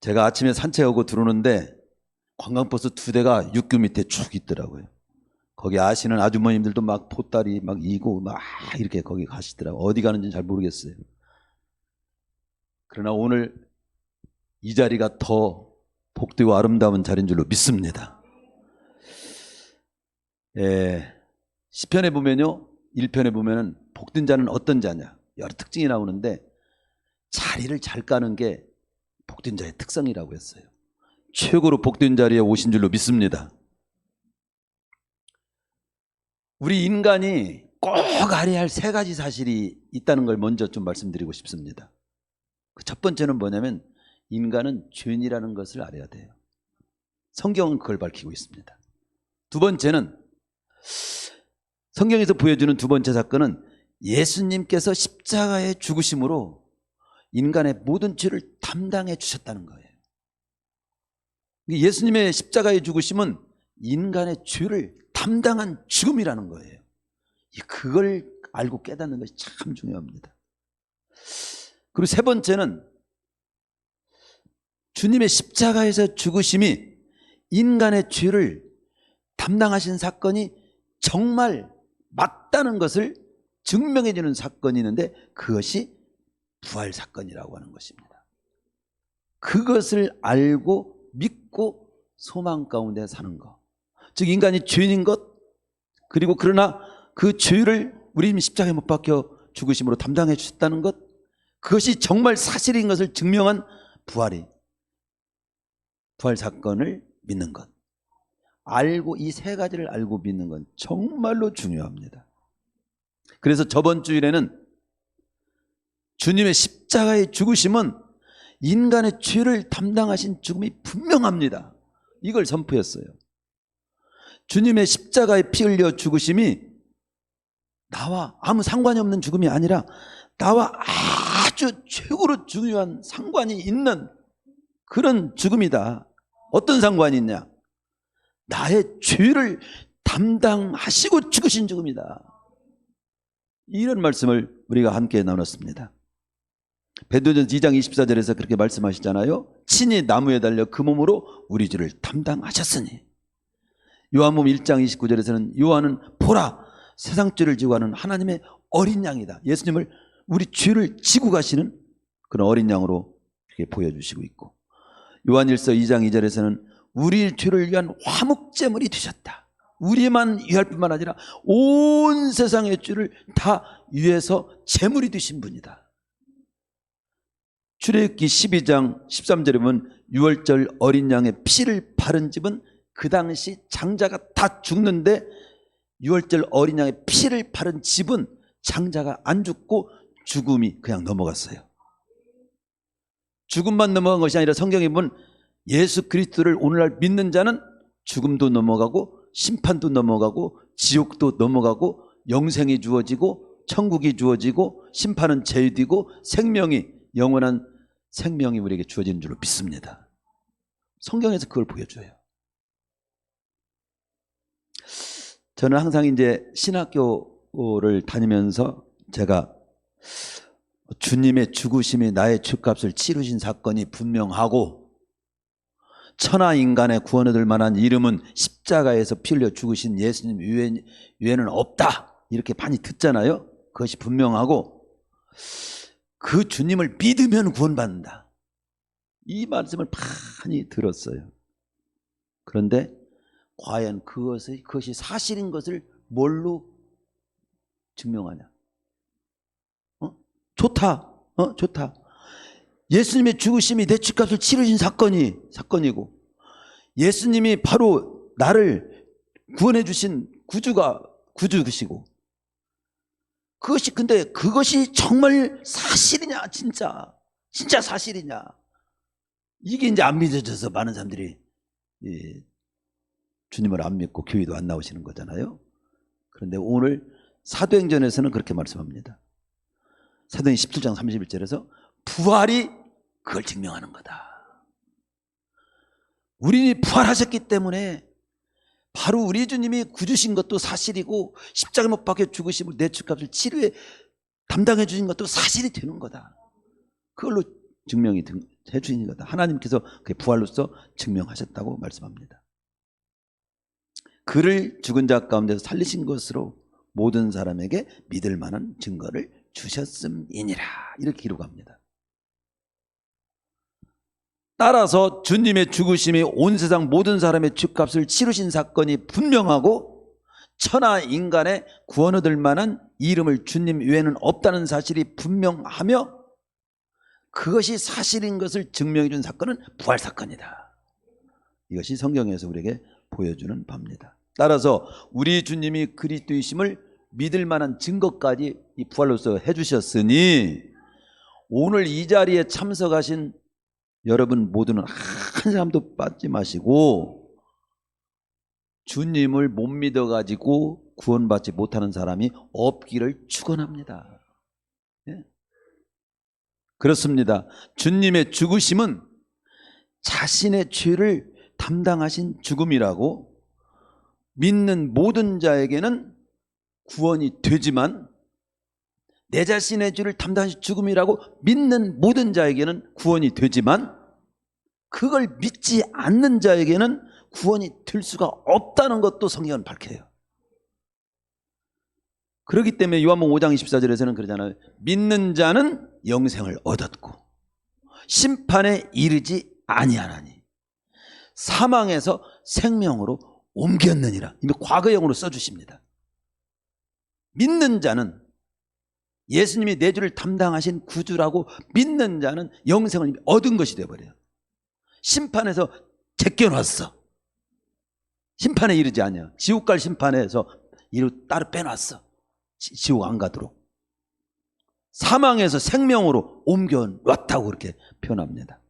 제가 아침에 산책하고 들어오는데 관광버스 2대가 육교 밑에 쭉 있더라고요. 거기 아시는 아주머님들도 막 보따리 막 이고 막 이렇게 거기 가시더라고요. 어디 가는지는 잘 모르겠어요. 그러나 오늘 이 자리가 더 복되고 아름다운 자리인 줄로 믿습니다. 시편에 보면요, 1편에 보면은 복된 자는 어떤 자냐, 여러 특징이 나오는데 자리를 잘 까는 게 복된 자의 특성이라고 했어요. 최고로 복된 자리에 오신 줄로 믿습니다. 우리 인간이 꼭 알아야 할 3가지 사실이 있다는 걸 먼저 좀 말씀드리고 싶습니다. 그 첫 번째는 뭐냐면 인간은 죄인이라는 것을 알아야 돼요. 성경은 그걸 밝히고 있습니다. 두 번째는 성경에서 보여주는 두 번째 사건은 예수님께서 십자가의 죽으심으로 인간의 모든 죄를 담당해 주셨다는 거예요. 예수님의 십자가의 죽으심은 인간의 죄를 담당한 죽음이라는 거예요. 그걸 알고 깨닫는 것이 참 중요합니다. 그리고 세 번째는 주님의 십자가에서 죽으심이 인간의 죄를 담당하신 사건이 정말 맞다는 것을 증명해 주는 사건이 있는데 그것이 부활 사건이라고 하는 것입니다. 그것을 알고 믿고 소망 가운데 사는 것, 즉 인간이 죄인인 것, 그리고 그러나 그 죄를 우리 십자가에 못 박혀 죽으심으로 담당해 주셨다는 것, 그것이 정말 사실인 것을 증명한 부활 사건을 믿는 것, 알고 이 3가지를 알고 믿는 건 정말로 중요합니다. 그래서 저번 주일에는 주님의 십자가의 죽으심은 인간의 죄를 담당하신 죽음이 분명합니다. 이걸 선포했어요. 주님의 십자가에 피 흘려 죽으심이 나와 아무 상관이 없는 죽음이 아니라 나와 아주 최고로 중요한 상관이 있는 그런 죽음이다. 어떤 상관이 있냐? 나의 죄를 담당하시고 죽으신 죽음이다. 이런 말씀을 우리가 함께 나눴습니다. 베드로전서 2장 24절에서 그렇게 말씀하시잖아요. 친히 나무에 달려 그 몸으로 우리 죄를 담당하셨으니. 요한복음 1장 29절에서는 요한은 보라 세상 죄를 지고 가는 하나님의 어린 양이다. 예수님을 우리 죄를 지고 가시는 그런 어린 양으로 이렇게 보여주시고 있고, 요한일서 2장 2절에서는 우리 죄를 위한 화목제물이 되셨다. 우리만 위할 뿐만 아니라 온 세상의 죄를 다 위해서 제물이 되신 분이다. 출애굽기 12장 13절에 보면 6월절 어린 양의 피를 바른 집은 그 당시 장자가 다 죽는데 6월절 어린 양의 피를 바른 집은 장자가 안 죽고 죽음이 그냥 넘어갔어요. 죽음만 넘어간 것이 아니라 성경에 보면 예수 그리스도를 오늘날 믿는 자는 죽음도 넘어가고 심판도 넘어가고 지옥도 넘어가고 영생이 주어지고 천국이 주어지고 심판은 제외되고 생명이 영원한 생명이 우리에게 주어지는 줄로 믿습니다. 성경에서 그걸 보여줘요. 저는 항상 이제 신학교를 다니면서 제가 주님의 죽으심이 나의 죄값을 치르신 사건이 분명하고 천하 인간의 구원 얻을 만한 이름은 십자가에서 피 흘려 죽으신 예수님 외에는 없다. 이렇게 많이 듣잖아요. 그것이 분명하고 그 주님을 믿으면 구원받는다. 이 말씀을 많이 들었어요. 그런데 과연 그것이 사실인 것을 뭘로 증명하냐? 좋다. 좋다. 예수님의 죽으심이 내 죄값을 치르신 사건이고 예수님이 바로 나를 구원해 주신 구주시고 근데 그것이 정말 사실이냐? 진짜 사실이냐? 이게 이제 안 믿어져서 많은 사람들이 주님을 안 믿고 교회도 안 나오시는 거잖아요. 그런데 오늘 사도행전에서는 그렇게 말씀합니다. 사도행 17장 31절에서 부활이 그걸 증명하는 거다. 우리는 부활하셨기 때문에 바로 우리 주님이 구주신 것도 사실이고 십자가 못 박혀 죽으심을 내 죄값을 치료해 담당해 주신 것도 사실이 되는 거다. 그걸로 증명이 해주신 거다. 하나님께서 그의 부활로서 증명하셨다고 말씀합니다. 그를 죽은 자 가운데서 살리신 것으로 모든 사람에게 믿을 만한 증거를 주셨음이니라. 이렇게 기록합니다. 따라서 주님의 죽으심이 온 세상 모든 사람의 죄값을 치르신 사건이 분명하고 천하 인간의 구원 얻을 만한 이름을 주님 외에는 없다는 사실이 분명하며 그것이 사실인 것을 증명해 준 사건은 부활 사건이다. 이것이 성경에서 우리에게 보여주는 바입니다. 따라서 우리 주님이 그리스도이심을 믿을 만한 증거까지 이 부활로서 해주셨으니 오늘 이 자리에 참석하신 여러분 모두는 한 사람도 빠지지 마시고 주님을 못 믿어가지고 구원받지 못하는 사람이 없기를 축원합니다. 예? 그렇습니다. 주님의 죽으심은 자신의 죄를 담당하신 죽음이라고 믿는 모든 자에게는 구원이 되지만 내 자신의 죄를 담당하신 죽음이라고 믿는 모든 자에게는 구원이 되지만 그걸 믿지 않는 자에게는 구원이 될 수가 없다는 것도 성경은 밝혀요. 그렇기 때문에 요한복음 5장 24절에서는 그러잖아요. 믿는 자는 영생을 얻었고 심판에 이르지 아니하나니 사망에서 생명으로 옮겼느니라. 이미 과거형으로 써주십니다. 믿는 자는 예수님이 내 죄를 담당하신 구주라고 믿는 자는 영생을 얻은 것이 되어버려요. 심판에서 제껴놨어. 심판에 이르지 않냐. 지옥 갈 심판에서 따로 빼놨어. 지옥 안 가도록. 사망에서 생명으로 옮겨놨다고 그렇게 표현합니다.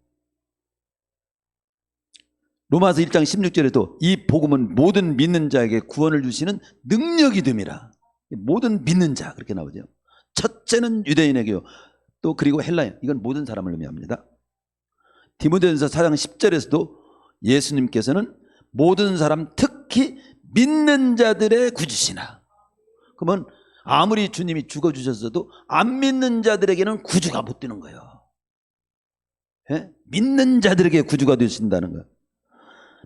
로마서 1장 16절에도 이 복음은 모든 믿는 자에게 구원을 주시는 능력이 됨이라. 모든 믿는 자 그렇게 나오죠. 첫째는 유대인에게요. 또 그리고 헬라인. 이건 모든 사람을 의미합니다. 디모데전서 4장 10절에서도 예수님께서는 모든 사람 특히 믿는 자들의 구주시나. 그러면 아무리 주님이 죽어주셨어도 안 믿는 자들에게는 구주가 못 되는 거예요. 예? 믿는 자들에게 구주가 되신다는 거예요.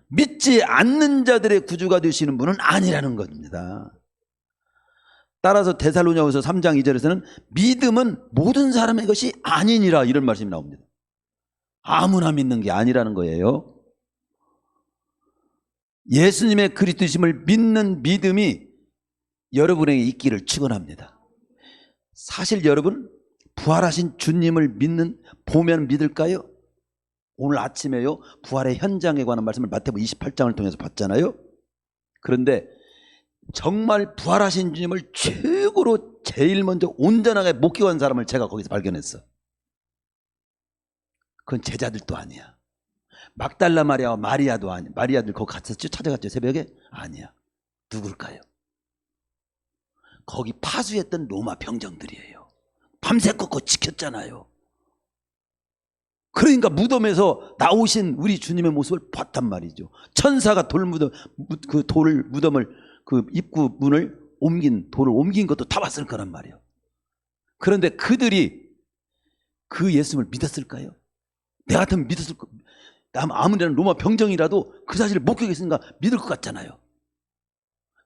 믿지 않는 자들의 구주가 되시는 분은 아니라는 겁니다. 따라서 데살로니가후서 3장 2절에서는 믿음은 모든 사람의 것이 아니니라 이런 말씀이 나옵니다. 아무나 믿는 게 아니라는 거예요. 예수님의 그리스도심을 믿는 믿음이 여러분에게 있기를 축원합니다. 사실 여러분 부활하신 주님을 보면 믿을까요? 오늘 아침에요 부활의 현장에 관한 말씀을 마태복음 28장을 통해서 봤잖아요. 그런데 정말 부활하신 주님을 최고로 제일 먼저 온전하게 목격한 사람을 제가 거기서 발견했어. 그건 제자들도 아니야. 막달라 마리아와 마리아도 아니야. 마리아들 거기 갔었죠? 찾아갔죠 새벽에? 아니야. 누굴까요? 거기 파수했던 로마 병정들이에요. 밤새 걷고 지켰잖아요. 그러니까 무덤에서 나오신 우리 주님의 모습을 봤단 말이죠. 천사가 무덤을 그 입구 문을 돌을 옮긴 것도 다 봤을 거란 말이에요. 그런데 그들이 그 예수님을 믿었을까요? 내 같으면 믿었을 거. 아무리 로마 병정이라도 그 사실을 목격했으니까 믿을 것 같잖아요.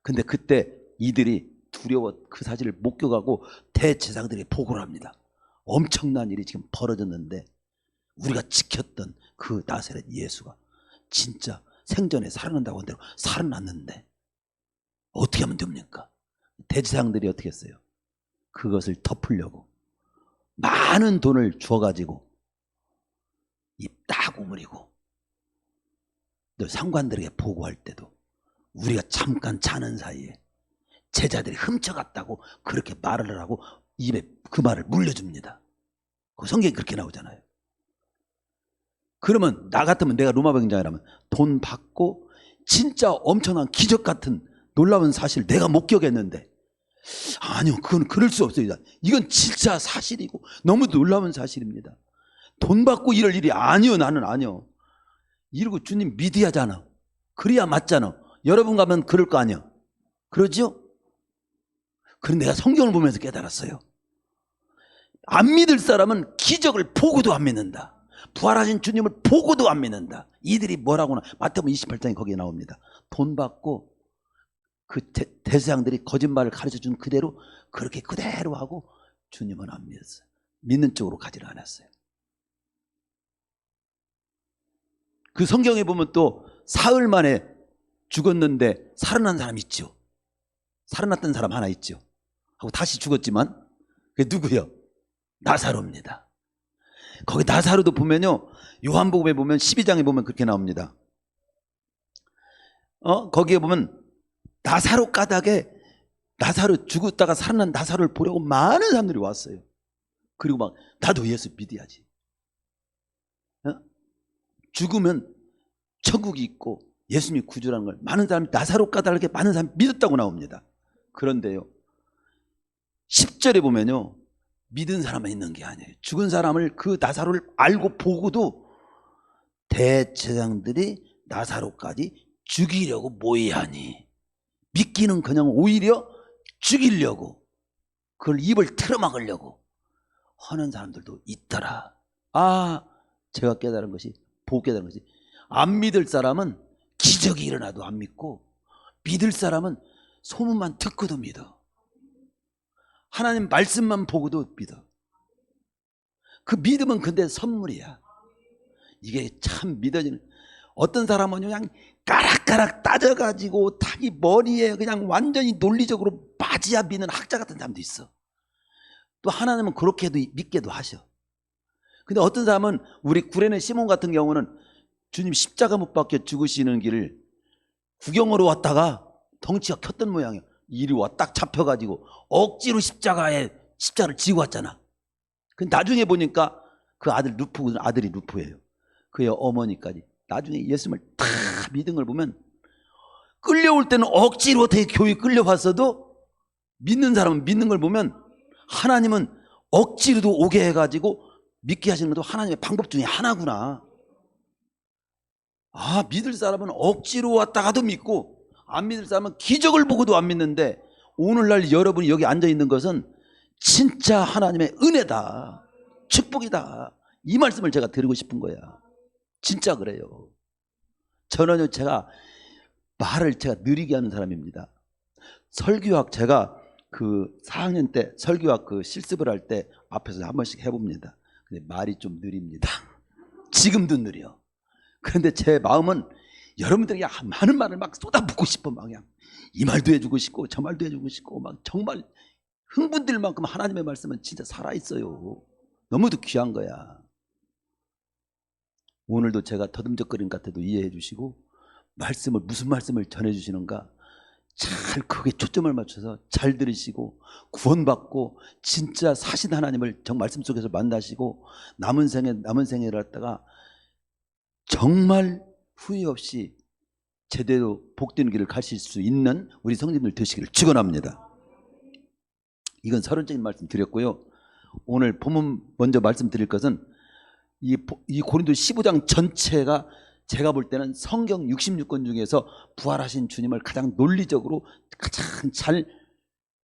근데 그때 이들이 두려워 그 사실을 목격하고 대제사장들에게 보고를 합니다. 엄청난 일이 지금 벌어졌는데 우리가 지켰던 그 나사렛 예수가 진짜 생전에 살아난다고 한 대로 살아났는데 어떻게 하면 됩니까? 대제사장들이 어떻게 했어요? 그것을 덮으려고 많은 돈을 주어가지고 입 딱 오므리고 또 상관들에게 보고할 때도 우리가 잠깐 자는 사이에 제자들이 훔쳐갔다고 그렇게 말을 하고 입에 그 말을 물려줍니다. 그 성경에 그렇게 나오잖아요. 그러면 나 같으면 내가 로마 병장이라면 돈 받고 진짜 엄청난 기적 같은 놀라운 사실 내가 목격했는데 아니요 그건 그럴 수 없어요. 이건 진짜 사실이고 너무 놀라운 사실입니다. 돈 받고 이럴 일이 아니요. 나는 아니요. 이러고 주님 믿어야잖아. 그래야 맞잖아. 여러분 가면 그럴 거 아니야. 그러죠? 그런데 내가 성경을 보면서 깨달았어요. 안 믿을 사람은 기적을 보고도 안 믿는다. 부활하신 주님을 보고도 안 믿는다. 이들이 뭐라고나 마태복음 28장에 거기에 나옵니다. 돈 받고 그 대제사장들이 거짓말을 가르쳐준 그대로 그렇게 그대로 하고 주님은 안 믿었어요. 믿는 쪽으로 가지를 않았어요. 그 성경에 보면 또 사흘 만에 죽었는데 살아난 사람 있죠. 살아났던 사람 하나 있죠. 하고 다시 죽었지만 그게 누구요? 나사로입니다. 거기 나사로도 보면요, 요한복음에 보면 12장에 보면 그렇게 나옵니다. 거기에 보면 나사로 까닭에 나사로 죽었다가 살아난 나사로를 보려고 많은 사람들이 왔어요. 그리고 막 나도 예수 믿어야지. 죽으면 천국이 있고 예수님이 구주라는 걸 많은 사람이 나사로 까닭에 많은 사람이 믿었다고 나옵니다. 그런데요, 10절에 보면요, 믿은 사람만 있는 게 아니에요. 죽은 사람을, 그 나사로를 알고 보고도 대제사장들이 나사로까지 죽이려고 모의하니, 믿기는 그냥 오히려 죽이려고, 그걸 입을 틀어막으려고 하는 사람들도 있더라. 제가 깨달은 것이, 보고 깨달은 것이, 안 믿을 사람은 기적이 일어나도 안 믿고, 믿을 사람은 소문만 듣고도 믿어. 하나님 말씀만 보고도 믿어. 그 믿음은 근데 선물이야. 이게 참 믿어지는. 어떤 사람은 그냥 까락까락 따져가지고 자기 머리에 그냥 완전히 논리적으로 빠지야 믿는 학자 같은 사람도 있어. 또 하나님은 그렇게도 믿게도 하셔. 근데 어떤 사람은, 우리 구레네 시몬 같은 경우는 주님 십자가 못 박혀 죽으시는 길을 구경으로 왔다가 덩치가 컸던 모양이야. 이리 와 딱 잡혀가지고 억지로 십자가를 지고 왔잖아. 근데 나중에 보니까 그 아들이 루프예요. 그의 어머니까지 나중에 예수님을 다 믿은 걸 보면, 끌려올 때는 억지로 어떻게 교회 끌려왔어도 믿는 사람은 믿는 걸 보면 하나님은 억지로도 오게 해가지고 믿게 하시는 것도 하나님의 방법 중에 하나구나. 믿을 사람은 억지로 왔다가도 믿고, 안 믿을 사람은 기적을 보고도 안 믿는데, 오늘날 여러분이 여기 앉아있는 것은 진짜 하나님의 은혜다, 축복이다, 이 말씀을 제가 드리고 싶은 거야. 진짜 그래요. 저는요, 말을 느리게 하는 사람입니다. 설교학, 제가 그 4학년 때 설교학 그 실습을 할 때 앞에서 한 번씩 해봅니다. 근데 말이 좀 느립니다. 지금도 느려. 그런데 제 마음은 여러분들에게 많은 말을 막 쏟아붓고 싶어. 막 그냥 이 말도 해주고 싶고 저 말도 해주고 싶고, 막 정말 흥분될 만큼 하나님의 말씀은 진짜 살아있어요. 너무도 귀한 거야. 오늘도 제가 더듬적거린 것 같아도 이해해 주시고, 무슨 말씀을 전해주시는가 잘 거기에 초점을 맞춰서 잘 들으시고 구원받고 진짜 사신 하나님을 말씀 속에서 만나시고 남은 생애를 갖다가 정말 후회 없이 제대로 복되는 길을 가실 수 있는 우리 성도님들 되시기를 축원합니다. 이건 서론적인 말씀 드렸고요. 오늘 본문 먼저 말씀드릴 것은 이 고린도 15장 전체가 제가 볼 때는 성경 66권 중에서 부활하신 주님을 가장 논리적으로 가장 잘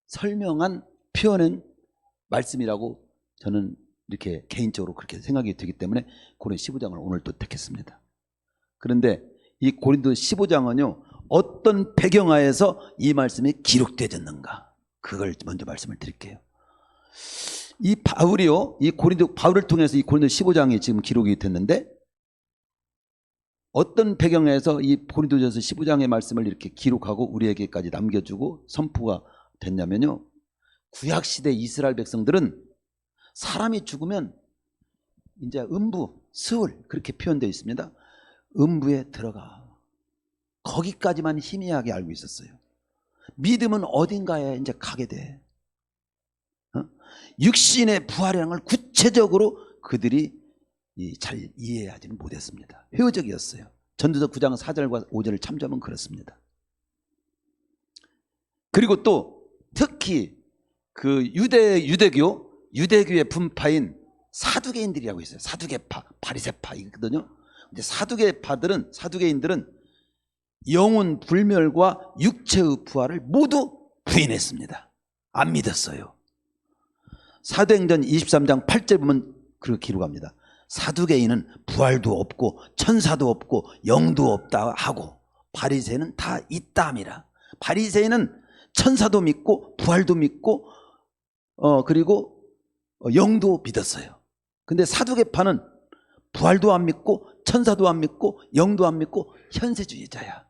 설명한, 표현한 말씀이라고 저는 이렇게 개인적으로 그렇게 생각이 되기 때문에 고린도 15장을 오늘 또 택했습니다. 그런데 이 고린도 15장은요, 어떤 배경하에서 이 말씀이 기록되었는가, 그걸 먼저 말씀을 드릴게요. 이 바울이요, 바울을 통해서 이 고린도 15장이 지금 기록이 됐는데, 어떤 배경에서 이 고린도전서 15장의 말씀을 이렇게 기록하고 우리에게까지 남겨주고 선포가 됐냐면요, 구약시대 이스라엘 백성들은 사람이 죽으면 이제 음부, 스울, 그렇게 표현되어 있습니다. 음부에 들어가. 거기까지만 희미하게 알고 있었어요. 믿음은 어딘가에 이제 가게 돼. 육신의 부활이라는 걸 구체적으로 그들이 잘 이해하지는 못했습니다. 회의적이었어요. 전도서 9장 4절과 5절을 참조하면 그렇습니다. 그리고 또 특히 그 유대교의 분파인 사두개인들이라고 있어요. 사두개파, 바리새파 이거든요. 근데 사두개인들은 영혼 불멸과 육체의 부활을 모두 부인했습니다. 안 믿었어요. 사도행전 23장 8절 보면 그렇게 기록합니다. 사두개인은 부활도 없고 천사도 없고 영도 없다 하고 바리새인은 다 있다 함이라. 바리새인은 천사도 믿고 부활도 믿고 그리고 영도 믿었어요. 근데 사두개파는 부활도 안 믿고 천사도 안 믿고 영도 안 믿고 현세주의자야.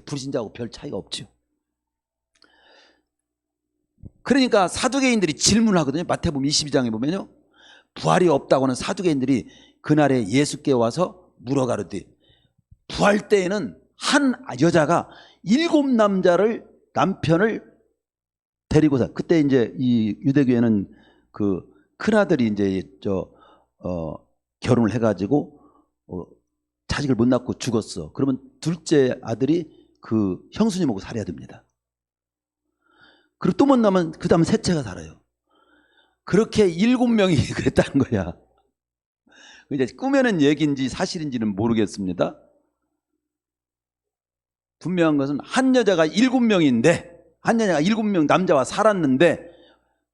불신자하고 별 차이가 없죠. 그러니까 사두개인들이 질문을 하거든요. 마태복음 22장에 보면요, 부활이 없다고 하는 사두개인들이 그날에 예수께 와서 물어가르되, 부활 때에는 한 여자가 7 남편을 데리고 그때 이제 이 유대교회는 그 큰아들이 이제 결혼을 해가지고 자식을 못 낳고 죽었어. 그러면 둘째 아들이 그 형수님하고 살아야 됩니다. 그리고 또 못 나면 그 다음 셋째가 살아요. 그렇게 7명이 그랬다는 거야. 이제 꾸며낸 얘기인지 사실인지는 모르겠습니다. 분명한 것은 한 여자가 7명인데, 한 여자가 7명 남자와 살았는데,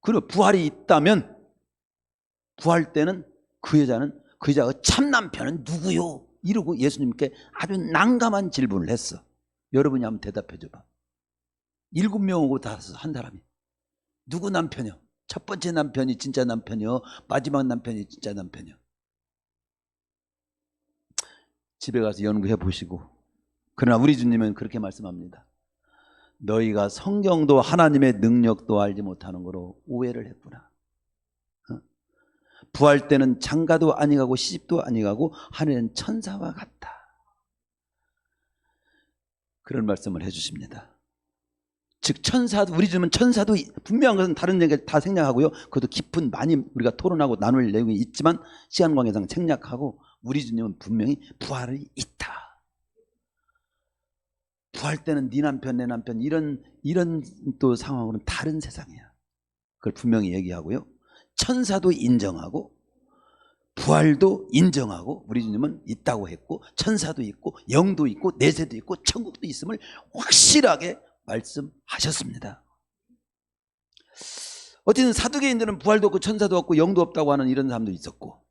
그리고 부활이 있다면, 부활 때는 그 여자가 참 남편은 누구요? 이러고 예수님께 아주 난감한 질문을 했어. 여러분이 한번 대답해 줘봐. 7명하고 다 한 사람이 누구 남편이요? 첫 번째 남편이 진짜 남편이요? 마지막 남편이 진짜 남편이요? 집에 가서 연구해 보시고. 그러나 우리 주님은 그렇게 말씀합니다. 너희가 성경도 하나님의 능력도 알지 못하는 거로 오해를 했구나. 부활 때는 장가도 아니가고 시집도 아니가고 하늘은 천사와 같다. 그런 말씀을 해주십니다. 즉 천사도, 우리 주님은 천사도, 분명한 것은 다른 얘기를 다 생략하고요, 그것도 깊은 많이 우리가 토론하고 나눌 내용이 있지만 시간 관계상 생략하고, 우리 주님은 분명히 부활이 있다. 부활 때는 네 남편 내 남편 이런 또 상황으로는 다른 세상이야. 그걸 분명히 얘기하고요, 천사도 인정하고 부활도 인정하고 우리 주님은 있다고 했고, 천사도 있고 영도 있고 내세도 있고 천국도 있음을 확실하게 말씀하셨습니다. 어쨌든 사두개인들은 부활도 없고 천사도 없고 영도 없다고 하는 이런 사람도 있었고,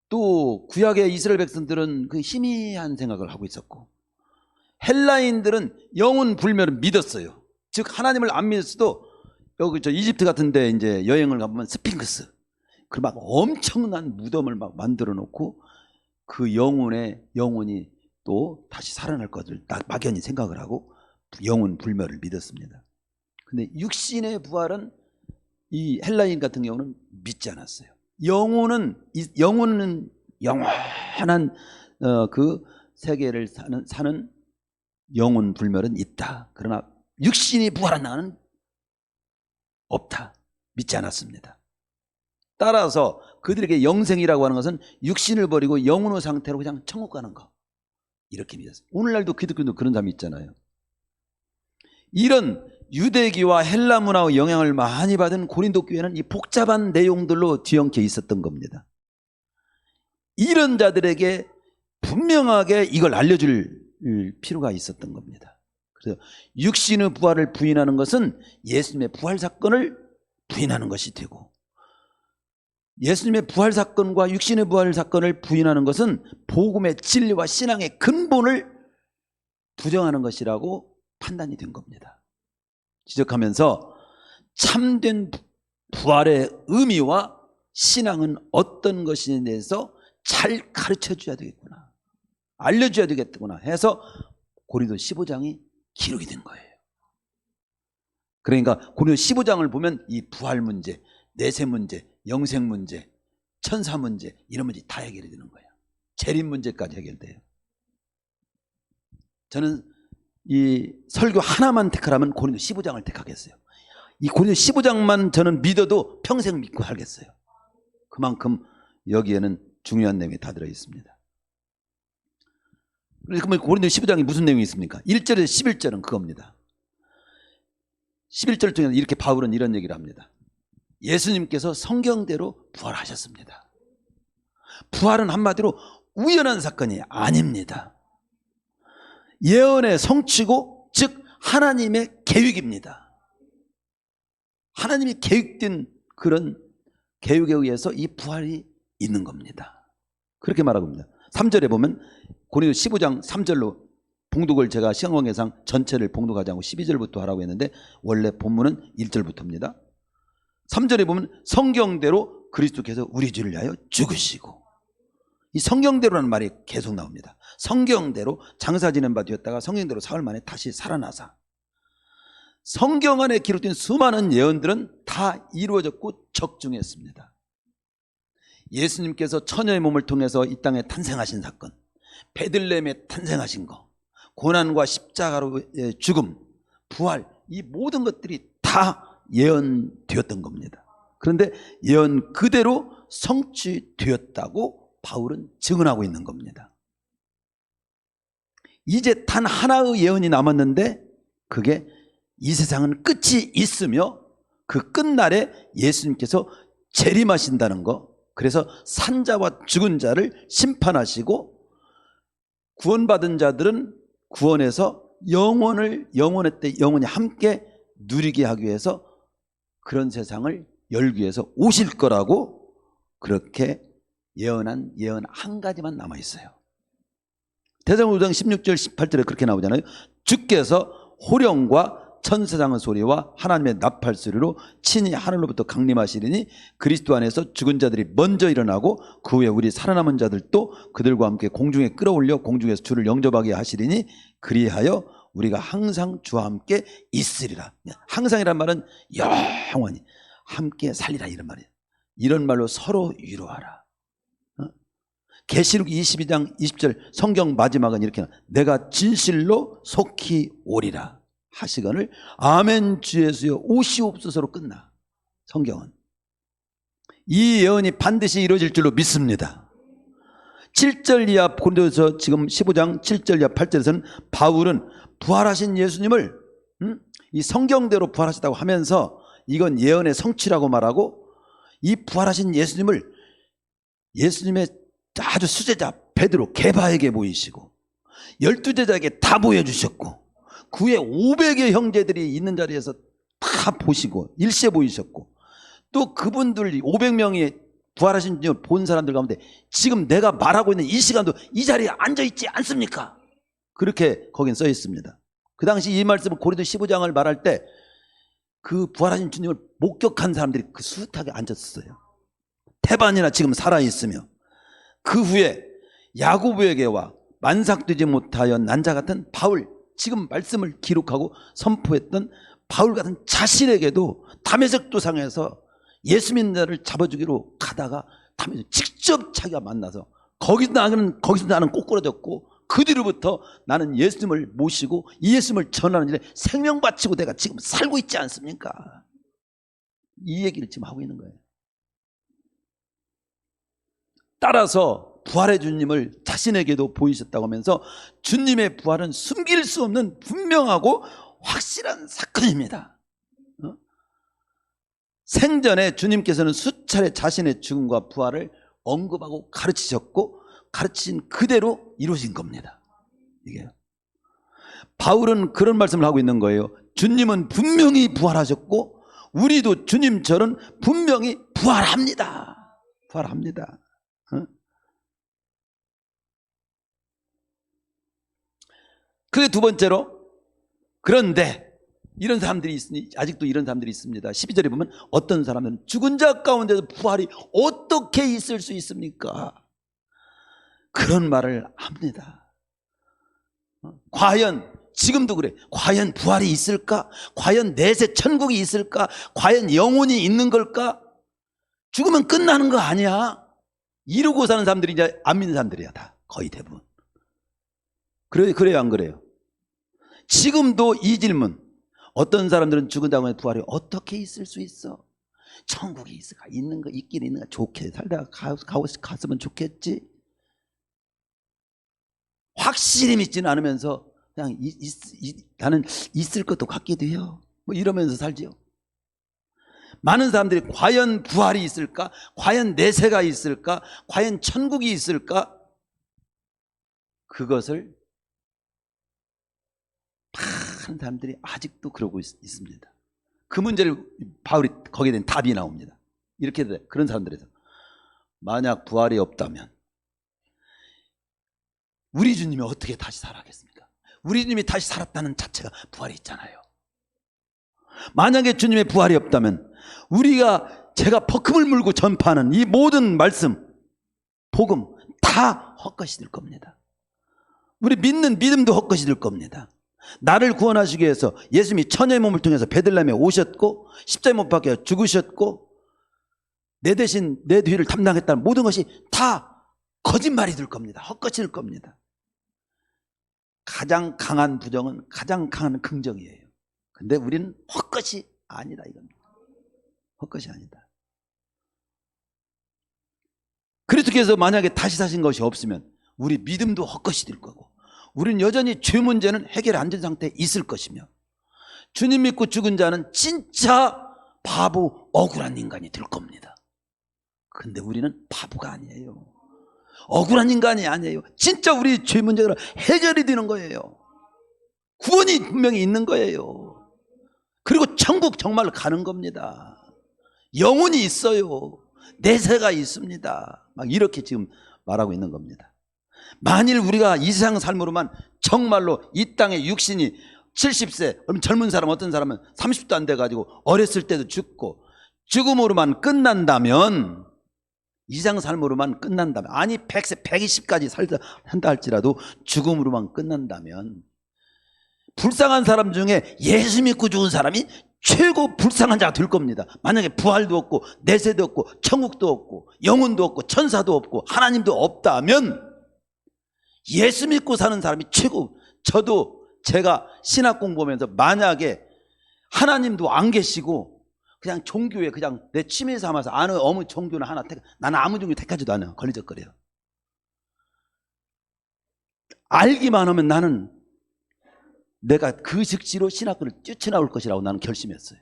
또 구약의 이스라엘 백성들은 그 희미한 생각을 하고 있었고, 헬라인들은 영혼 불멸을 믿었어요. 즉 하나님을 안 믿었어도 여기 이집트 같은 데 이제 여행을 가보면 스핑크스, 그 막 엄청난 무덤을 막 만들어 놓고 그 영혼이 또 다시 살아날 것을 막연히 생각을 하고 영혼 불멸을 믿었습니다. 근데 육신의 부활은 이 헬라인 같은 경우는 믿지 않았어요. 영혼은 영원한 그 세계를 사는 영혼 불멸은 있다. 그러나 육신이 부활한 나는 없다. 믿지 않았습니다. 따라서 그들에게 영생이라고 하는 것은 육신을 버리고 영혼의 상태로 그냥 천국 가는 거, 이렇게 믿었어요. 오늘날도 기독교도 그런 사람이 있잖아요. 이런 유대기와 헬라 문화의 영향을 많이 받은 고린도 교회는 이 복잡한 내용들로 뒤엉켜 있었던 겁니다. 이런 자들에게 분명하게 이걸 알려줄 필요가 있었던 겁니다. 그래서 육신의 부활을 부인하는 것은 예수님의 부활 사건을 부인하는 것이 되고, 예수님의 부활 사건과 육신의 부활 사건을 부인하는 것은 복음의 진리와 신앙의 근본을 부정하는 것이라고 판단이 된 겁니다. 지적하면서 참된 부활의 의미와 신앙은 어떤 것인에 대해서 잘 가르쳐 줘야 되겠구나, 알려줘야 되겠구나 해서 고린도 15장이 기록이 된 거예요. 그러니까 고린도 15장을 보면 이 부활 문제, 내세 문제, 영생 문제, 천사 문제, 이런 문제 다 해결이 되는 거예요. 재림 문제까지 해결돼요. 저는 이 설교 하나만 택하라면 고린도 15장을 택하겠어요. 이 고린도 15장만 저는 믿어도 평생 믿고 살겠어요. 그만큼 여기에는 중요한 내용이 다 들어있습니다. 그러면 고린도 15장이 무슨 내용이 있습니까? 1절에서 11절은 그겁니다. 11절 중에 이렇게 바울은 이런 얘기를 합니다. 예수님께서 성경대로 부활하셨습니다. 부활은 한마디로 우연한 사건이 아닙니다. 예언의 성취고, 즉 하나님의 계획입니다. 하나님이 계획된 그런 계획에 의해서 이 부활이 있는 겁니다. 그렇게 말하고 있습니다. 3절에 보면 고린도 15장 3절로 봉독을 제가 시간 관계상 전체를 봉독하지 않고 12절부터 하라고 했는데 원래 본문은 1절부터입니다. 3절에 보면 성경대로 그리스도께서 우리 죄를 위하여 죽으시고, 이 성경대로라는 말이 계속 나옵니다. 성경대로 장사 지낸 바 되었다가 성경대로 사흘 만에 다시 살아나사. 성경 안에 기록된 수많은 예언들은 다 이루어졌고 적중했습니다. 예수님께서 처녀의 몸을 통해서 이 땅에 탄생하신 사건, 베들레헴에 탄생하신 거, 고난과 십자가로의 죽음, 부활, 이 모든 것들이 다 예언되었던 겁니다. 그런데 예언 그대로 성취되었다고 바울은 증언하고 있는 겁니다. 이제 단 하나의 예언이 남았는데 그게 이 세상은 끝이 있으며 그 끝날에 예수님께서 재림하신다는 거, 그래서 산자와 죽은 자를 심판하시고 구원받은 자들은 구원해서 영원의 때 영원히 함께 누리게 하기 위해서 그런 세상을 열기 위해서 오실 거라고 그렇게 예언한 예언 한 가지만 남아있어요. 대사로니가 5장 16절 18절에 그렇게 나오잖아요. 주께서 호령과 천사장의 소리와 하나님의 나팔 소리로 친히 하늘로부터 강림하시리니 그리스도 안에서 죽은 자들이 먼저 일어나고 그 후에 우리 살아남은 자들도 그들과 함께 공중에 끌어올려 공중에서 주를 영접하게 하시리니 그리하여 우리가 항상 주와 함께 있으리라. 항상이란 말은 영원히 함께 살리라 이런 말이에요. 이런 말로 서로 위로하라. 계시록 22장 20절 성경 마지막은 이렇게 내가 진실로 속히 오리라 하시거늘 아멘 주 예수여 오시옵소서로 끝나. 성경은 이 예언이 반드시 이루어질 줄로 믿습니다. 7절 이하 고린도서 지금 15장 7절 이하 8절에서는 바울은 부활하신 예수님을 이 성경대로 부활하셨다고 하면서 이건 예언의 성취라고 말하고, 이 부활하신 예수님을 예수님의 아주 수제자 베드로 게바에게 보이시고 12제자에게 다 보여주셨고 그 후에 500의 형제들이 있는 자리에서 다 보시고 일시에 보이셨고, 또 그분들 500명이 부활하신 줄 본 사람들 가운데 지금 내가 말하고 있는 이 시간도 이 자리에 앉아있지 않습니까? 그렇게 거긴 써 있습니다. 그 당시 이 말씀을 고린도 15장을 말할 때 그 부활하신 주님을 목격한 사람들이 그 숱하게 앉았어요. 태반이나 지금 살아있으며 그 후에 야고보에게와 만삭되지 못하여 난자 같은 바울, 지금 말씀을 기록하고 선포했던 바울 같은 자신에게도 다메섹 도상에서 예수 믿는 자를 잡아주기로 가다가 다메섹 직접 자기가 만나서 거기서 나는 꼬꾸라졌고 그 뒤로부터 나는 예수님을 모시고 이 예수님을 전하는 일에 생명 바치고 내가 지금 살고 있지 않습니까? 이 얘기를 지금 하고 있는 거예요. 따라서 부활의 주님을 자신에게도 보이셨다고 하면서 주님의 부활은 숨길 수 없는 분명하고 확실한 사건입니다. 생전에 주님께서는 수차례 자신의 죽음과 부활을 언급하고 가르치셨고 가르친 그대로 이루어진 겁니다. 이게 바울은 그런 말씀을 하고 있는 거예요. 주님은 분명히 부활하셨고 우리도 주님처럼 분명히 부활합니다. 부활합니다. 그게 두 번째로, 그런데 이런 사람들이 있으니 아직도 이런 사람들이 있습니다. 12절에 보면 어떤 사람은 죽은 자 가운데서 부활이 어떻게 있을 수 있습니까? 그런 말을 합니다. 과연 지금도 그래. 과연 부활이 있을까? 과연 내세 천국이 있을까? 과연 영혼이 있는 걸까? 죽으면 끝나는 거 아니야? 이러고 사는 사람들이 이제 안 믿는 사람들이야. 다 거의 대부분. 그래요 안 그래요? 지금도 이 질문, 어떤 사람들은 죽은 다음에 부활이 어떻게 있을 수 있어? 천국이 있을까? 있는 거 있긴 있는 거 좋게 살다가 갔으면 좋겠지. 확실히 믿지는 않으면서 그냥 나는 있을 것도 같기도 해요. 뭐 이러면서 살지요. 많은 사람들이 과연 부활이 있을까? 과연 내세가 있을까? 과연 천국이 있을까? 그것을 많은 사람들이 아직도 그러고 있습니다. 그 문제를 바울이 거기에 대한 답이 나옵니다. 이렇게 돼. 그런 사람들에서 만약 부활이 없다면 우리 주님이 어떻게 다시 살아겠습니까? 우리 주님이 다시 살았다는 자체가 부활이 있잖아요. 만약에 주님의 부활이 없다면 제가 버금을 물고 전파하는 이 모든 말씀, 복음 다 헛것이 될 겁니다. 우리 믿는 믿음도 헛것이 될 겁니다. 나를 구원하시기 위해서 예수님이 천의 몸을 통해서 베들레헴에 오셨고 십자가에 못 박혀 죽으셨고 내 대신 내 뒤를 담당했다는 모든 것이 다 거짓말이 될 겁니다. 헛것이 될 겁니다. 가장 강한 부정은 가장 강한 긍정이에요. 근데 우리는 헛것이 아니다 이겁니다. 헛것이 아니다. 그리스도께서 만약에 다시 사신 것이 없으면 우리 믿음도 헛것이 될 거고 우리는 여전히 죄 문제는 해결 안 된 상태에 있을 것이며 주님 믿고 죽은 자는 진짜 바보 억울한 인간이 될 겁니다. 근데 우리는 바보가 아니에요. 억울한 인간이 아니에요. 진짜 우리 죄 문제가 해결이 되는 거예요. 구원이 분명히 있는 거예요. 그리고 천국 정말 가는 겁니다. 영혼이 있어요. 내세가 있습니다. 막 이렇게 지금 말하고 있는 겁니다. 만일 우리가 이 세상 삶으로만 정말로 이 땅의 육신이 70세, 그럼 젊은 사람 어떤 사람은 30도 안 돼가지고 어렸을 때도 죽고 죽음으로만 끝난다면 이 세상 삶으로만 끝난다면 아니 100세, 120까지 산다 할지라도 죽음으로만 끝난다면 불쌍한 사람 중에 예수 믿고 죽은 사람이 최고 불쌍한 자가 될 겁니다. 만약에 부활도 없고 내세도 없고 천국도 없고 영혼도 없고 천사도 없고 하나님도 없다면 예수 믿고 사는 사람이 최고. 제가 신학 공부하면서 만약에 하나님도 안 계시고 그냥 종교에 그냥 내 취미 삼아서 어느 종교는 하나 나는 아무 종교 택하지도 않아요. 걸리적거려요. 알기만 하면 나는 내가 그 즉시로 신학교를 뛰쳐나올 것이라고 나는 결심했어요.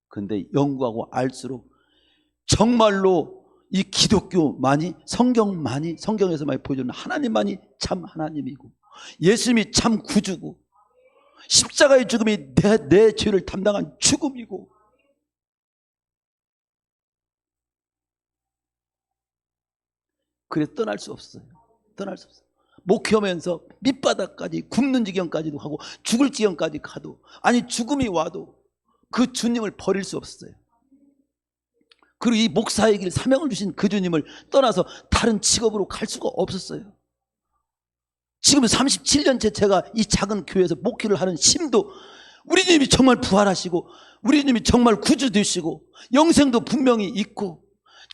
그런데 연구하고 알수록 정말로 이 기독교만이 성경에서 많이 보여주는 하나님만이 참 하나님이고 예수님이 참 구주고 십자가의 죽음이 내 죄를 담당한 죽음이고 그래서 떠날 수 없어요. 떠날 수 없어요. 목회하면서 밑바닥까지 굶는 지경까지도 하고 죽을 지경까지 가도 아니 죽음이 와도 그 주님을 버릴 수 없어요. 그리고 이 목사의 길 사명을 주신 그 주님을 떠나서 다른 직업으로 갈 수가 없었어요. 지금 37년째 제가 이 작은 교회에서 목회를 하는 힘도 우리 주님이 정말 부활하시고 우리 주님이 정말 구주 되시고 영생도 분명히 있고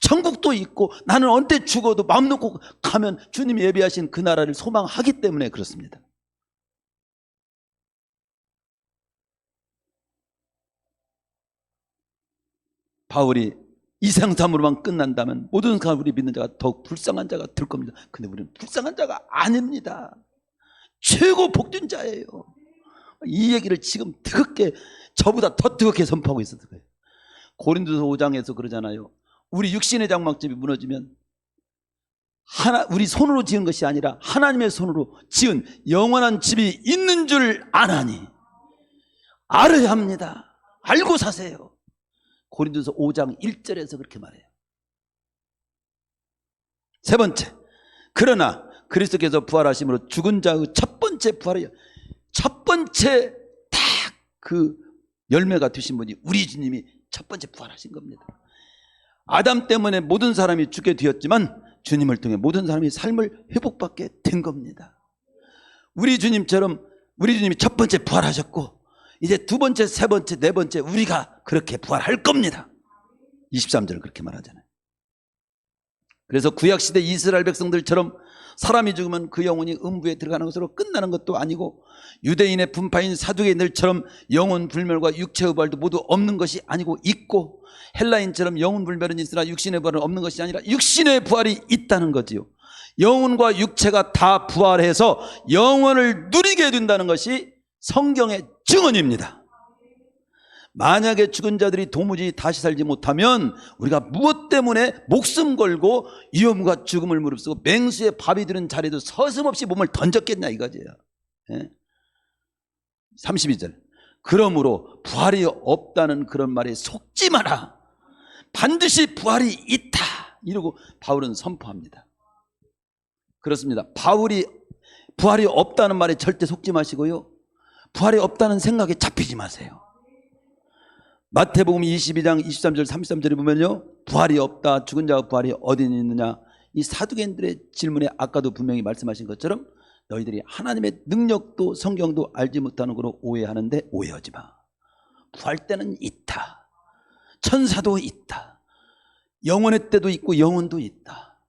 천국도 있고 나는 언제 죽어도 마음 놓고 가면 주님이 예비하신 그 나라를 소망하기 때문에 그렇습니다. 바울이 이 세상 삶으로만 끝난다면 모든 사람 우리 믿는 자가 더욱 불쌍한 자가 될 겁니다. 근데 우리는 불쌍한 자가 아닙니다. 최고 복된 자예요. 이 얘기를 지금 뜨겁게 저보다 더 뜨겁게 선포하고 있었을 거예요. 고린도서 5장에서 그러잖아요. 우리 육신의 장막집이 무너지면 우리 손으로 지은 것이 아니라 하나님의 손으로 지은 영원한 집이 있는 줄 아나니 알아야 합니다. 알고 사세요. 고린도서 5장 1절에서 그렇게 말해요. 세 번째, 그러나 그리스도께서 부활하심으로 죽은 자의 첫 번째 부활이에요. 첫 번째 딱 그 열매가 되신 분이 우리 주님이 첫 번째 부활하신 겁니다. 아담 때문에 모든 사람이 죽게 되었지만 주님을 통해 모든 사람이 삶을 회복받게 된 겁니다. 우리 주님처럼 우리 주님이 첫 번째 부활하셨고 이제 두 번째, 세 번째, 네 번째 우리가 그렇게 부활할 겁니다. 23절 그렇게 말하잖아요. 그래서 구약시대 이스라엘 백성들처럼 사람이 죽으면 그 영혼이 음부에 들어가는 것으로 끝나는 것도 아니고 유대인의 분파인 사두개인들처럼 영혼 불멸과 육체의 부활도 모두 없는 것이 아니고 있고 헬라인처럼 영혼 불멸은 있으나 육신의 부활은 없는 것이 아니라 육신의 부활이 있다는 거지요. 영혼과 육체가 다 부활해서 영원을 누리게 된다는 것이 성경의 증언입니다. 만약에 죽은 자들이 도무지 다시 살지 못하면 우리가 무엇 때문에 목숨 걸고 위험과 죽음을 무릅쓰고 맹수의 밥이 드는 자리에도 서슴없이 몸을 던졌겠냐 이거지요. 32절 그러므로 부활이 없다는 그런 말에 속지 마라. 반드시 부활이 있다. 이러고 바울은 선포합니다. 그렇습니다. 바울이 부활이 없다는 말에 절대 속지 마시고요. 부활이 없다는 생각에 잡히지 마세요. 마태복음 22장 23절 33절에 보면요, 부활이 없다, 죽은 자와 부활이 어디 있느냐. 이 사두개인들의 질문에 아까도 분명히 말씀하신 것처럼 너희들이 하나님의 능력도 성경도 알지 못하는 거로 오해하는데 오해하지 마. 부활 때는 있다. 천사도 있다. 영원의 때도 있고 영원도 있다.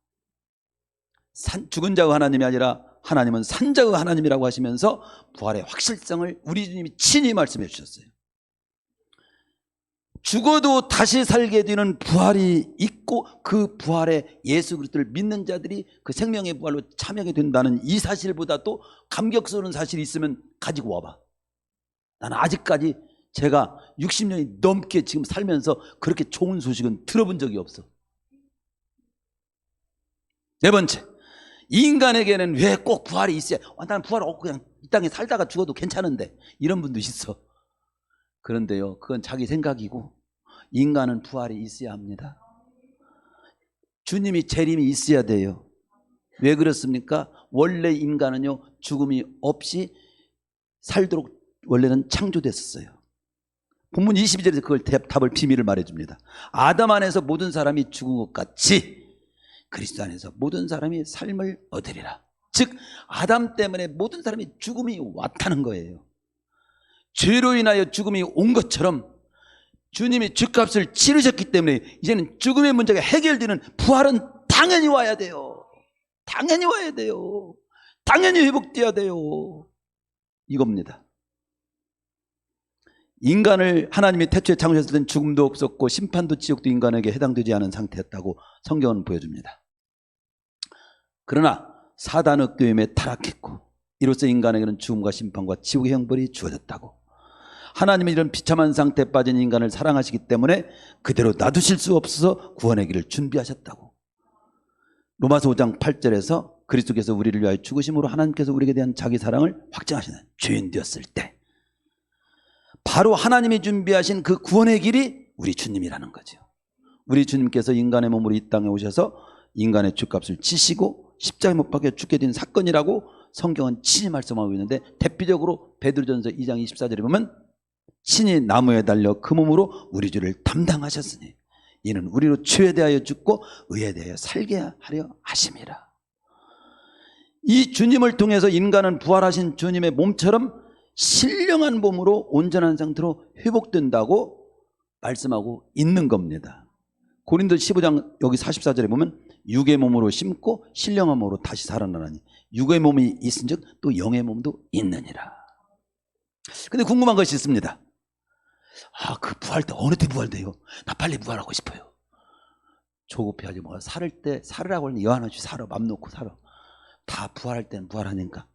죽은 자의 하나님이 아니라 하나님은 산자의 하나님이라고 하시면서 부활의 확실성을 우리 주님이 친히 말씀해 주셨어요. 죽어도 다시 살게 되는 부활이 있고 그 부활에 예수 그리스도를 믿는 자들이 그 생명의 부활로 참여하게 된다는 이 사실보다 또 감격스러운 사실이 있으면 가지고 와봐. 나는 아직까지 제가 60년이 넘게 지금 살면서 그렇게 좋은 소식은 들어본 적이 없어. 네 번째, 인간에게는 왜 꼭 부활이 있어야, 나는 부활 없고 그냥 이 땅에 살다가 죽어도 괜찮은데, 이런 분도 있어. 그런데요, 그건 자기 생각이고 인간은 부활이 있어야 합니다. 주님이 재림이 있어야 돼요. 왜 그렇습니까? 원래 인간은요, 죽음이 없이 살도록 원래는 창조됐었어요. 본문 22절에서 그걸 답을 비밀을 말해줍니다. 아담 안에서 모든 사람이 죽은 것 같이 그리스도 안에서 모든 사람이 삶을 얻으리라. 즉 아담 때문에 모든 사람이 죽음이 왔다는 거예요. 죄로 인하여 죽음이 온 것처럼 주님이 죗값을 치르셨기 때문에 이제는 죽음의 문제가 해결되는 부활은 당연히 와야 돼요. 당연히 와야 돼요. 당연히 회복돼야 돼요. 이겁니다. 인간을 하나님이 태초에 창조하셨을 때는 죽음도 없었고 심판도 지옥도 인간에게 해당되지 않은 상태였다고 성경은 보여줍니다. 그러나 사단의 꾀임에 타락했고 이로써 인간에게는 죽음과 심판과 지옥의 형벌이 주어졌다고. 하나님이 이런 비참한 상태에 빠진 인간을 사랑하시기 때문에 그대로 놔두실 수 없어서 구원의 길을 준비하셨다고. 로마서 5장 8절에서 그리스도께서 우리를 위하여 죽으심으로 하나님께서 우리에게 대한 자기 사랑을 확증하시는 죄인 되었을 때 바로 하나님이 준비하신 그 구원의 길이 우리 주님이라는 거죠. 우리 주님께서 인간의 몸으로 이 땅에 오셔서 인간의 죗값을 치시고 십자가에 못 박혀 죽게 된 사건이라고 성경은 친히 말씀하고 있는데, 대표적으로 베드로전서 2장 24절에 보면 신이 나무에 달려 그 몸으로 우리 죄를 담당하셨으니 이는 우리로 죄에 대하여 죽고 의에 대하여 살게 하려 하심이라. 이 주님을 통해서 인간은 부활하신 주님의 몸처럼 신령한 몸으로 온전한 상태로 회복된다고 말씀하고 있는 겁니다. 고린도 15장 여기 44절에 보면 육의 몸으로 심고 신령한 몸으로 다시 살아나니 육의 몸이 있은즉 또 영의 몸도 있느니라. 근데 궁금한 것이 있습니다. 그 부활 때 어느 때 부활돼요? 나 빨리 부활하고 싶어요. 조급해하지 뭐. 살을 때 살으라고 하니 여한없이 살아. 맘 놓고 살아. 다 부활할 때는 부활하니까.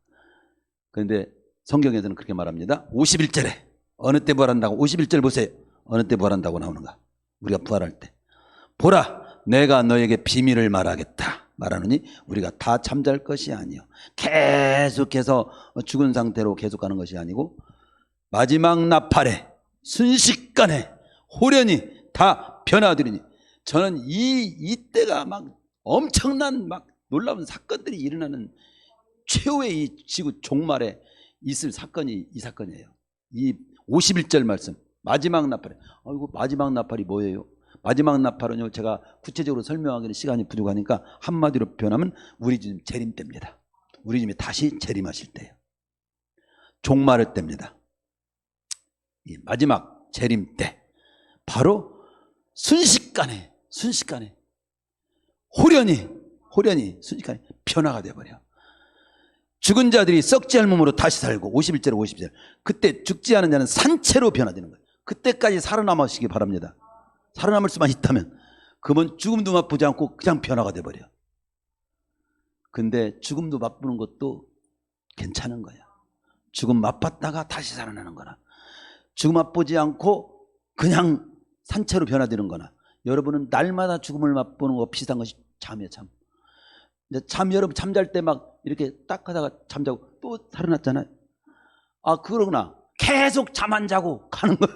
그런데 성경에서는 그렇게 말합니다. 51절에 어느 때 부활한다고. 51절 보세요. 어느 때 부활한다고 나오는가. 우리가 부활할 때. 보라 내가 너에게 비밀을 말하겠다. 말하느니 우리가 다 잠잘 것이 아니요 계속해서 죽은 상태로 계속 가는 것이 아니고 마지막 나팔에 순식간에 호련히 다 변화되리니. 저는 이때가 막 엄청난 막 놀라운 사건들이 일어나는 최후의 이 지구 종말에 있을 사건이 이 사건이에요. 이 51절 말씀 마지막 나팔에. 아이고 마지막 나팔이 뭐예요? 마지막 나팔은요, 제가 구체적으로 설명하기는 시간이 부족하니까 한마디로 표현하면 우리 주님 재림 때입니다. 우리 주님이 다시 재림하실 때예요. 종말의 때입니다. 이 마지막 재림 때 바로 순식간에 호련히 순식간에 변화가 되어버려. 죽은 자들이 썩지 않은 몸으로 다시 살고 51절 52절 그때 죽지 않은 자는 산채로 변화되는 거예요. 그때까지 살아남으시기 바랍니다. 살아남을 수만 있다면. 그러면 죽음도 맛보지 않고 그냥 변화가 돼버려. 근데 죽음도 맛보는 것도 괜찮은 거야. 죽음 맛봤다가 다시 살아나는 거나 죽음 맛보지 않고 그냥 산채로 변화되는 거나. 여러분은 날마다 죽음을 맛보는 거 비슷한 것이 잠이에요. 잠. 여러분 잠잘 때 막 이렇게 딱 하다가 잠자고 또 살아났잖아요. 그러구나. 계속 잠 안 자고 가는 거.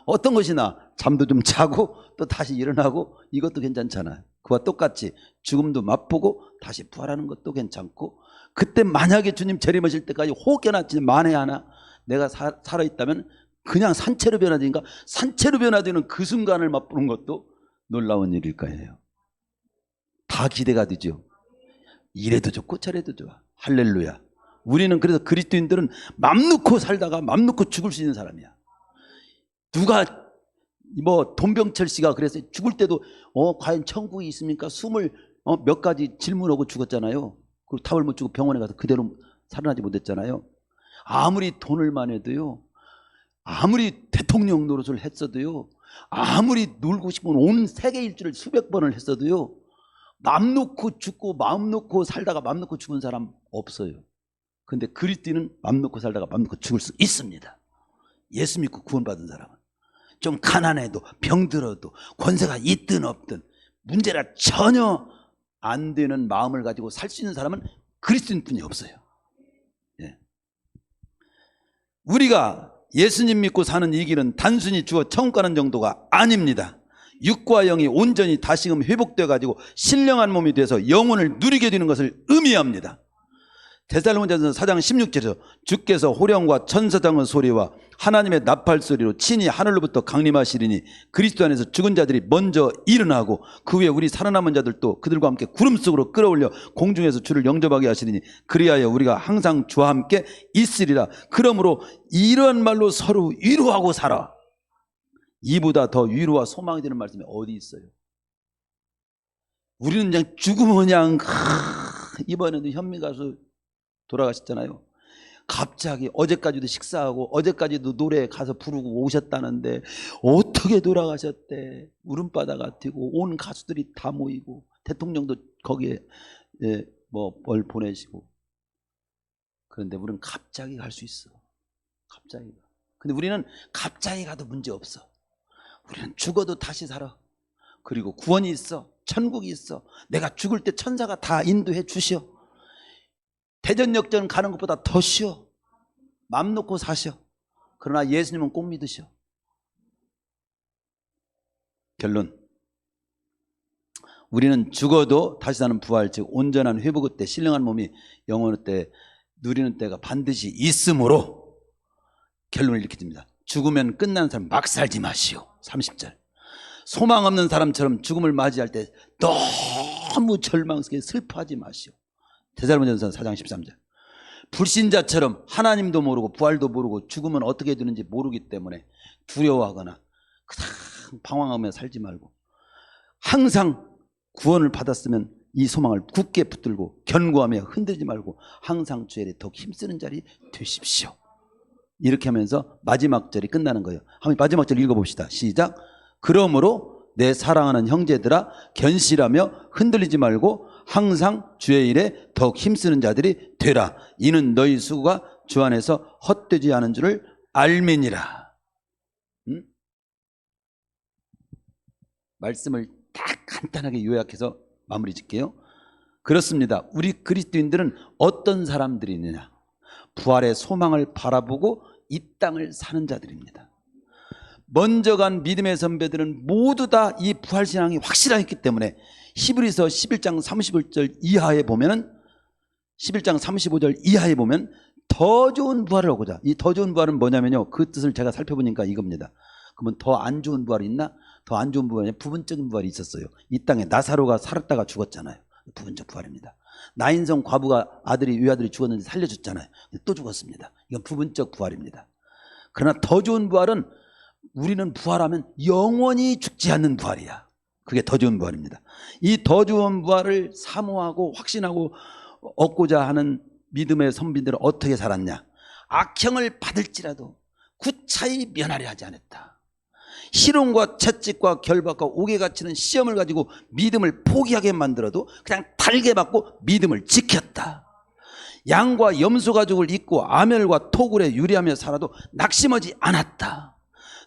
어떤 것이 나? 잠도 좀 자고 또 다시 일어나고 이것도 괜찮잖아요. 그와 똑같이 죽음도 맛보고 다시 부활하는 것도 괜찮고, 그때 만약에 주님 재림하실 때까지 혹여나 진짜 만에 하나 내가 살아있다면 그냥 산채로 변화되니까 산채로 변화되는 그 순간을 맛보는 것도 놀라운 일일 거예요. 다 기대가 되죠. 이래도 좋고 저래도 좋아. 할렐루야. 우리는 그래서 그리스도인들은 맘 놓고 살다가 맘 놓고 죽을 수 있는 사람이야. 누가 돈병철 씨가 그래서 죽을 때도 과연 천국이 있습니까? 몇 가지 질문하고 죽었잖아요. 그리고 답을 못 주고 병원에 가서 그대로 살아나지 못했잖아요. 아무리 돈을 많아도요, 아무리 대통령 노릇을 했어도요, 아무리 놀고 싶은 온 세계 일주를 수백 번을 했어도요, 맘 놓고 죽고 마음 놓고 살다가 맘 놓고 죽은 사람 없어요. 근데 그리스도인은 맘 놓고 살다가 맘 놓고 죽을 수 있습니다. 예수 믿고 구원받은 사람은. 좀 가난해도 병들어도 권세가 있든 없든 문제가 전혀 안 되는 마음을 가지고 살 수 있는 사람은 그리스도인뿐이 없어요. 예. 우리가 예수님 믿고 사는 이 길은 단순히 죽어 천국 가는 정도가 아닙니다. 육과 영이 온전히 다시금 회복되어 가지고 신령한 몸이 돼서 영혼을 누리게 되는 것을 의미합니다. 데살로니가전서 4장 16절에서 주께서 호령과 천사장의 소리와 하나님의 나팔 소리로 친히 하늘로부터 강림하시리니 그리스도 안에서 죽은 자들이 먼저 일어나고 그 후에 우리 살아남은 자들도 그들과 함께 구름 속으로 끌어올려 공중에서 주를 영접하게 하시리니 그리하여 우리가 항상 주와 함께 있으리라. 그러므로 이런 말로 서로 위로하고 살아. 이보다 더 위로와 소망이 되는 말씀이 어디 있어요? 우리는 그냥 죽으면 그냥 이번에도 현미 가수 돌아가셨잖아요. 갑자기 어제까지도 식사하고 어제까지도 노래 가서 부르고 오셨다는데 어떻게 돌아가셨대. 울음바다 같고 온 가수들이 다 모이고 대통령도 거기에 뭘 보내시고. 그런데 우리는 갑자기 갈 수 있어. 갑자기 가. 근데 우리는 갑자기 가도 문제 없어. 우리는 죽어도 다시 살아. 그리고 구원이 있어. 천국이 있어. 내가 죽을 때 천사가 다 인도해 주시오. 대전역전 가는 것보다 더 쉬워. 맘 놓고 사셔. 그러나 예수님은 꼭 믿으셔. 결론, 우리는 죽어도 다시 사는 부활, 즉 온전한 회복의 때, 신령한 몸이 영원의 때 누리는 때가 반드시 있으므로 결론을 이렇게 듭니다. 죽으면 끝나는 사람 막 살지 마시오. 30절. 소망 없는 사람처럼 죽음을 맞이할 때 너무 절망스럽게 슬퍼하지 마시오. 데살로니가전서 4장 13절. 불신자처럼 하나님도 모르고 부활도 모르고 죽으면 어떻게 되는지 모르기 때문에 두려워하거나 그냥 방황하며 살지 말고 항상 구원을 받았으면 이 소망을 굳게 붙들고 견고하며 흔들지 말고 항상 주의 일에 더욱 힘쓰는 자리 되십시오. 이렇게 하면서 마지막 절이 끝나는 거예요. 한번 마지막 절 읽어봅시다. 시작. 그러므로 내 사랑하는 형제들아 견실하며 흔들리지 말고 항상 주의 일에 더욱 힘쓰는 자들이 되라. 이는 너희 수고가 주 안에서 헛되지 않은 줄을 알미니라. 말씀을 딱 간단하게 요약해서 마무리 짓게요. 그렇습니다. 우리 그리스도인들은 어떤 사람들이 있느냐? 부활의 소망을 바라보고 이 땅을 사는 자들입니다. 먼저 간 믿음의 선배들은 모두 다 이 부활신앙이 확실하기 때문에 히브리서 11장 35절 이하에 보면은 11장 35절 이하에 보면 더 좋은 부활을 하고자. 이 더 좋은 부활은 뭐냐면요, 그 뜻을 제가 살펴보니까 이겁니다. 그러면 더 안 좋은 부활이 있나? 더 안 좋은 부활이 부분적인 부활이 있었어요. 이 땅에 나사로가 살았다가 죽었잖아요. 부분적 부활입니다. 나인성 과부가 외아들이 죽었는데 살려줬잖아요. 또 죽었습니다. 이건 부분적 부활입니다. 그러나 더 좋은 부활은 우리는 부활하면 영원히 죽지 않는 부활이야. 그게 더 좋은 부활입니다. 이 더 좋은 부활을 사모하고 확신하고 얻고자 하는 믿음의 선비들은 어떻게 살았냐? 악형을 받을지라도 구차히 면하려 하지 않았다. 희롱과 채찍과 결박과 옥에 갇히는 시험을 가지고 믿음을 포기하게 만들어도 그냥 달게 받고 믿음을 지켰다. 양과 염소 가죽을 입고 아멜과 토굴에 유리하며 살아도 낙심하지 않았다.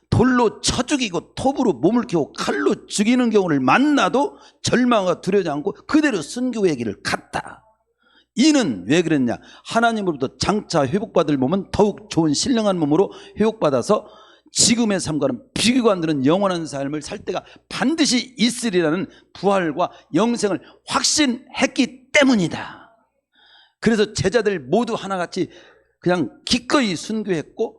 돌로 쳐 죽이고 톱으로 몸을 키우고 칼로 죽이는 경우를 만나도 절망과 두려워하지 않고 그대로 순교의 길을 갔다. 이는 왜 그랬냐? 하나님으로부터 장차 회복받을 몸은 더욱 좋은 신령한 몸으로 회복받아서 지금의 삶과는 비교가 안 되는 영원한 삶을 살 때가 반드시 있으리라는 부활과 영생을 확신했기 때문이다. 그래서 제자들 모두 하나같이 그냥 기꺼이 순교했고,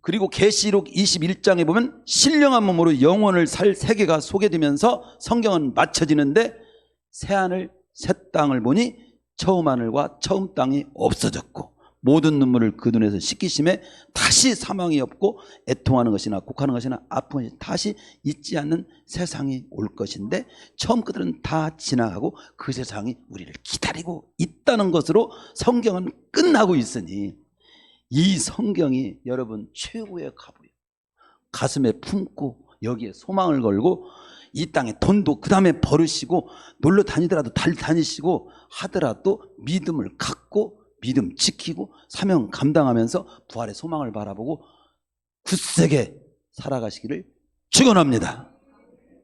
그리고 계시록 21장에 보면 신령한 몸으로 영원을 살 세계가 소개되면서 성경은 맞춰지는데, 새하늘 새 땅을 보니 처음 하늘과 처음 땅이 없어졌고 모든 눈물을 그 눈에서 씻기심에 다시 사망이 없고 애통하는 것이나 곡하는 것이나 아픈 것이 다시 있지 않는 세상이 올 것인데, 처음 그들은 다 지나가고 그 세상이 우리를 기다리고 있다는 것으로 성경은 끝나고 있으니, 이 성경이 여러분 최고의 가부요. 가슴에 품고 여기에 소망을 걸고 이 땅에 돈도 그 다음에 벌으시고 놀러 다니더라도 다니시고 하더라도 믿음을 갖고 믿음 지키고 사명 감당하면서 부활의 소망을 바라보고 굳세게 살아가시기를 축원합니다.